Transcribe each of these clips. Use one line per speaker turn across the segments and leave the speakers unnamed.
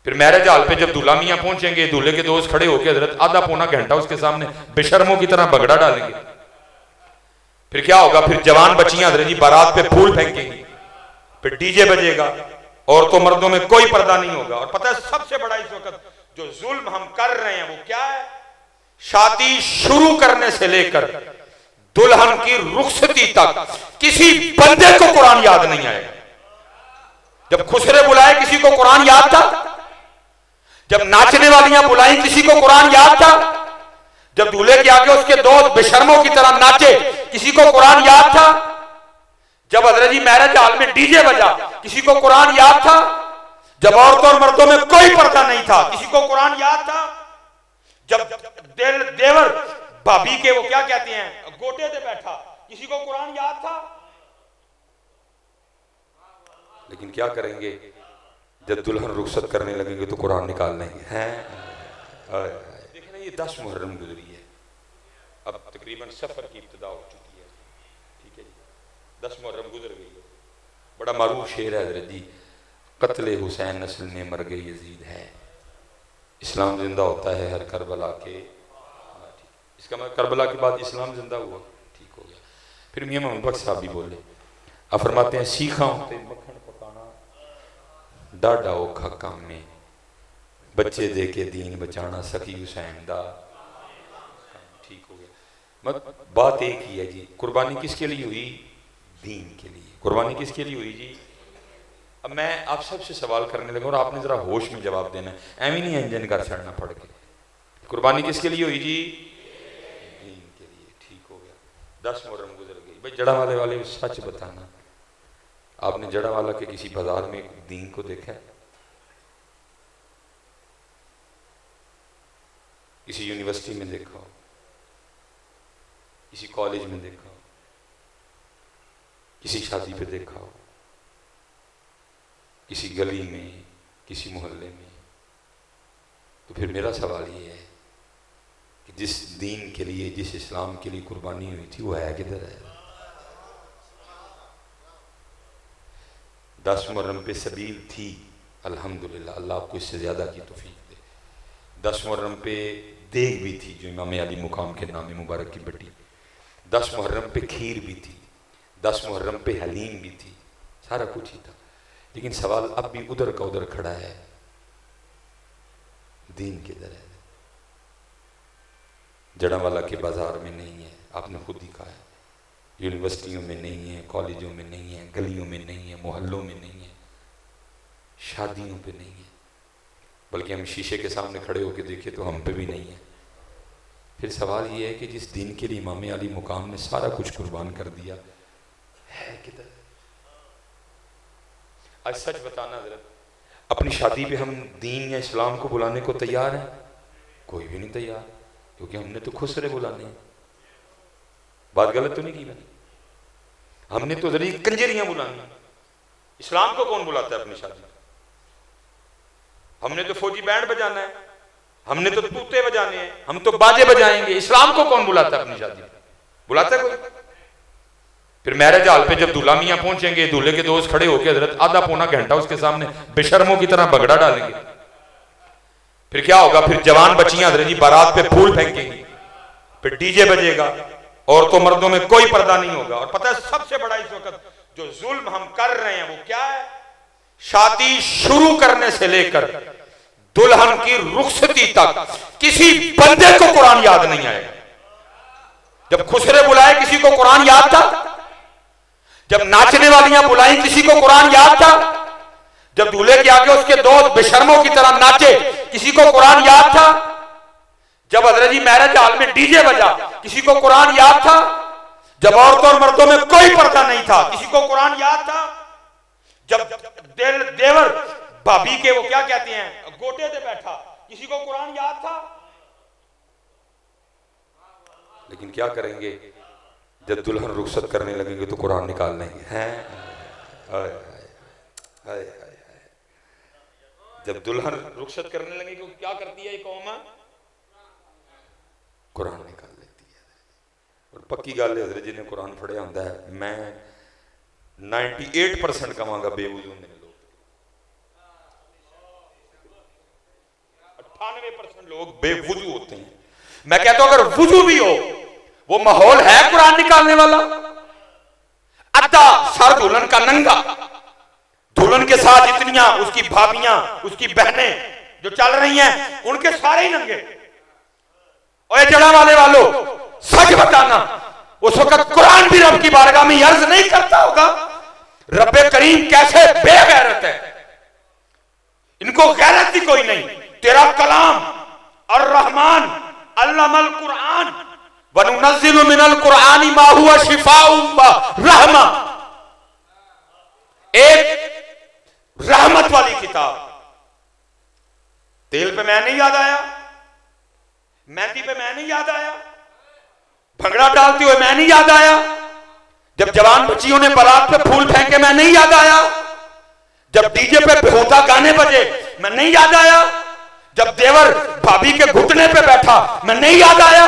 फिर marriage hall पे जब दूल्हा मियाँ पहुंचेंगे, दूल्हे के दोस्त खड़े होकर हजरत आधा पौना घंटा उसके सामने बेशर्मों की तरह बगड़ा डालेंगे। फिर क्या होगा? फिर जवान बच्चियां हजरत जी बारात पे फूल फेंकेंगी, फिर डीजे बजेगा, औरतों मर्दों में कोई पर्दा नहीं होगा। और पता है सबसे बड़ा इस वक्त जो जुल्म हम कर रहे हैं वो क्या है? शादी शुरू करने से लेकर दुल्हन की रुखसती तक किसी बंदे को कुरान याद नहीं आएगा। जब खुसरे बुलाए किसी को कुरान याद था? जब नाचने वालियां बुलाई किसी को कुरान याद था? जब दूल्हे के आगे उसके दोस्त बेशर्मों की तरह नाचे किसी को कुरान याद था? जब हजरत जी मैरिज हॉल में डीजे बजा किसी को कुरान याद था? जब औरतों और मर्दों में कोई पर्दा नहीं था किसी को कुरान याद था? जब देवर भाभी के वो क्या कहते हैं गोटे पे बैठा किसी को कुरान याद था? लेकिन क्या करेंगे? जब दुल्हन रुखसत करने लगेंगे तो कुरान निकाल लेंगे हैं। देखें ना, ये 10 मुहर्रम गुजरी है, अब तकरीबन सफर की इब्तिदा हो चुकी है। ठीक है जी, 10 मुहर्रम गुजर गई है। बड़ा मारूफ शेर है हजरत जी, कत्ले हुसैन नस्ल में मर गए यजीद है, इस्लाम जिंदा होता है हर करबला के। इसका मतलब करबला के बाद इस्लाम जिंदा हुआ। ठीक हो गया। फिर मियां मोहम्मद बख्श साहब भी बोले, आप फरमाते हैं सीखा होते मक्खन पकाना डाडा औखा काम में, बच्चे दे के दीन बचाना सखी हुसैन दा। ठीक हो गया। मत बात एक ही है जी, कुर्बानी किसके लिए हुई? दीन के लिए। कुर्बानी किसके लिए हुई जी? अब मैं आप सबसे सवाल करने लगा और आपने जरा होश में जवाब देना है, एवं नहीं इंजन कर चढ़ना पड़ के। कुर्बानी किसके लिए हुई जी? दीन के लिए। ठीक हो गया। 10 मुहर्रम गुजर गई। भाई जड़ा वाले सच बताना, आपने जड़ा वाला के किसी बाजार में दीन को देखा है? किसी यूनिवर्सिटी में देखा हो, किसी कॉलेज में देखा हो, किसी शादी पे देखा हो, किसी गली में, किसी मोहल्ले में? तो फिर मेरा सवाल ये है कि जिस दीन के लिए, जिस इस्लाम के लिए कुर्बानी हुई थी वो है किधर है? 10 मुहर्रम पे सबील थी, अल्हम्दुलिल्लाह, अल्लाह आपको इससे ज़्यादा की तौफीक दे। 10 मुहर्रम पे देग भी थी जो इमाम अली मुकाम के नाम मुबारक की बटी। 10 मुहर्रम पे खीर भी थी, 10 मुहर्रम पे हलीम भी थी, सारा कुछ ही था। लेकिन सवाल अब भी उधर का उधर खड़ा है, दीन किधर है? जड़ावाला के बाजार में नहीं है, आपने खुद ही कहा है, यूनिवर्सिटियों में नहीं है, कॉलेजों में नहीं है, गलियों में नहीं है, मोहल्लों में नहीं है, शादियों पे नहीं है, बल्कि हम शीशे के सामने खड़े होकर देखें तो हम पे भी नहीं है। फिर सवाल ये है कि जिस दिन के लिए इमाम अली मुकाम ने सारा कुछ कुर्बान कर दिया है किधर? आज सच बताना जरा, अपनी शादी पे हम दीन या इस्लाम को बुलाने को तैयार हैं? कोई भी नहीं तैयार, क्योंकि हमने तो खुसरे बुलाने हैं। बात गलत तो नहीं की मैंने? हमने तो जरिए कंजरियां बुलानी। इस्लाम को कौन बुलाता है अपनी शादी? हमने तो फौजी बैंड बजाना है, हमने तो तूते बजाने हैं, हम तो बाजे बजाएंगे। इस्लाम को कौन बुलाता है अपनी शादी? बुलाता है कोई? फिर मैरिज हॉल पे जब दूल्हा मियाँ पहुंचेंगे, दूल्हे के दोस्त खड़े होकर हजरत आधा पौना घंटा उसके सामने बेशर्मों की तरह बगड़ा डालेंगे। फिर क्या होगा? फिर जवान बच्चियां हजरत जी बारात पे फूल फेंकेंगी, फिर डीजे बजेगा, औरतों मर्दों में कोई पर्दा नहीं होगा। और पता है सबसे बड़ा इस वक्त जो जुल्म हम कर रहे हैं वो क्या है? शादी शुरू करने से लेकर दुल्हन की रुखसती तक किसी बंदे को कुरान याद नहीं आएगा। जब खुसरे बुलाए किसी को कुरान याद था? जब नाचने वालियां बुलाई किसी को कुरान याद था? जब दूल्हे के आगे उसके दोस्त बेशर्मों की तरह नाचे किसी को कुरान याद था? जब हजरत जी मैरिज हॉल में डीजे बजा किसी को कुरान याद था? जब औरतों और मर्दों में कोई पर्दा नहीं था किसी को कुरान याद था? जब देवर भाभी के वो क्या कहते हैं गोटे पे बैठा किसी को कुरान याद था? लेकिन क्या करेंगे? जब दुल्हन रुखसत करने लगेंगे तो कुरान निकाल लेंगे हैं। जब दुल्हन रुखसत करने लगेगी तो क्या करती है ये कौम? कुरान निकाल लेती है। और पक्की गल है हजरत जी ने कुरान पढ़िया होंदा है, मैं 98% कहांगा बेवजू ने लोग 99% लोग बेवुजू होते हैं। मैं कहता हूं अगर वुजू भी हो, वो माहौल है कुरान निकालने वाला। अद्धा सर दुल्हन का नंगा, दुल्हन के साथ इतनियां उसकी भाभियां, उसकी बहनें जो चल रही हैं, उनके सारे ही नंगे। और जड़ा वाले वालों, सच बताना, उस वक्त कुरान भी रब की बारगाह में अर्ज नहीं करता होगा, रब्बे करीम कैसे बेगैरत है, इनको गैरत भी कोई नहीं। तेरा कलाम और रहमान अल्लामल कुरान वनुनज़्ज़िलु मिनल कुरानी मा हुवा शिफाउन व रहमा, एक रहमत वाली किताब। तेल पे मैं नहीं याद आया, मेहंदी पे मैं नहीं याद आया, भंगड़ा डालते हुए मैं नहीं याद आया, जब जवान बच्चियों ने बारात पे फूल फेंके मैं नहीं याद आया, जब डीजे पे बेहुदा गाने बजे मैं नहीं याद आया, जब देवर भाभी के घुटने पे बैठा मैं नहीं याद आया।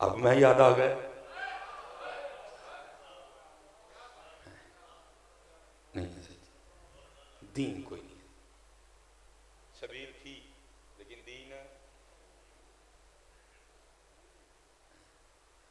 अब मैं याद आ गया। नहीं, दीन कोई नहीं, सबील थी लेकिन दीन